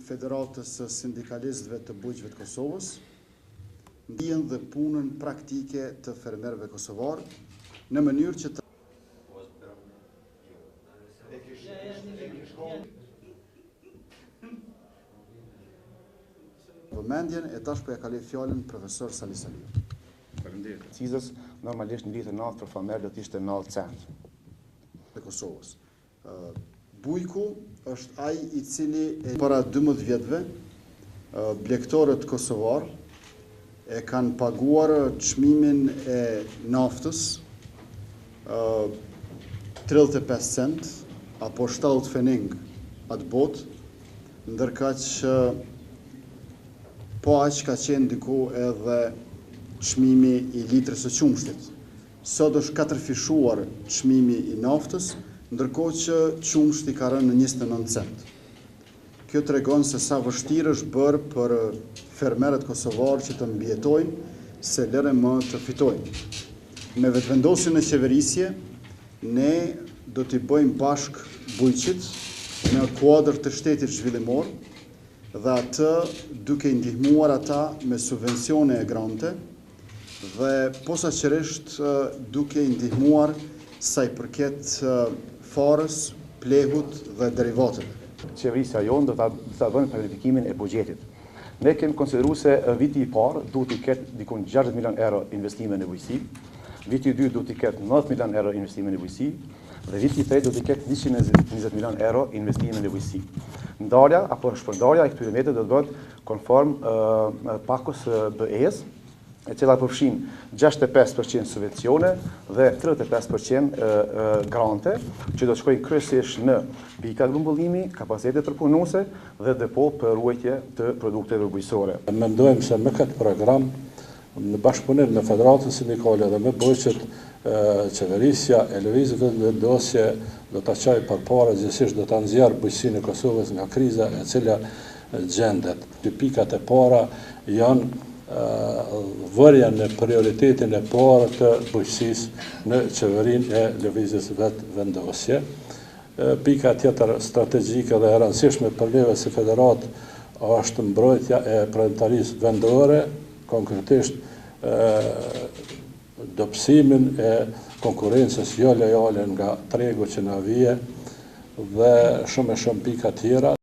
Federatës së Sindikalistëve të Bujqëve të Kosovës, ndjen dhe punën praktike të fermerëve kosovar në mënyrë që të vëmendjen e tash po ja kaloj fjalën profesor Sali Saliu. Faleminderit. Cizës normalisht në litë natë për fermer do të ishte 90 cent. Të Kosovës. Bujku është ai i cili para 12 vjetëve blegtorët kosovar e kanë paguar çmimin e naftës 35 cent apo 70 fening atë botë, ndërkaq po aq ka qenë diku edhe çmimi i litrës së qumshtit. Sot është katërfishuar çmimi i naftës, ndërkohë që qumshti ka rënë në 29 cent. Kjo tregon se sa vështirë është bërë për fermerët kosovar që të mbijetojnë se lëre më të fitojnë. Me vetëvendosjen e qeverisje, ne do t'i bëjmë bashk Bujqit në kuadër të shtetit zhvillimor dhe atë duke i ndihmuar ata me subvencione e grante dhe posaçërisht duke i ndihmuar sa i përket farës, plehut dhe derivateve. Qeverisja jonë do ta bëjë planifikimin e buxhetit. Ne kemi konsideruar se viti i parë duhet të ketë dikun 60 milion euro investime në bujqësi, viti i dytë duhet të ketë 90 milion euro investime në bujqësi dhe viti i tretë do të ketë 120 milion euro investime në bujqësi. Ndarja apo shpërndarja e këtyre metëve do të bëhet konform pakos BE-s, e cila përfshin 65% subvencione dhe 35% grante, që do të shkojnë kryesisht në pika grumbullimi, kapacitete përpunuese dhe depo për ruajtje të produkteve bujqësore. Mendojmë se me këtë program, në bashkëpunim me Federatën Sindikale dhe me Bujqet, qeverisja e lëvizjet në dosje do ta çojë përpara gjithsesi do ta nxjerrë bujqësinë e Kosovës nga kriza e cila gjendet. Dy pikat e para janë vërja në prioritetin e parë të bujqësisë në qeverinë e lëvizjes vetë vendosje. Pika tjetër strategjike dhe e rëndësishme për neve si federat është mbrojtja e prontarisë vendore, konkretisht dobësimin e konkurrencës jo lojale nga tregu që na vije dhe shumë pika tjera.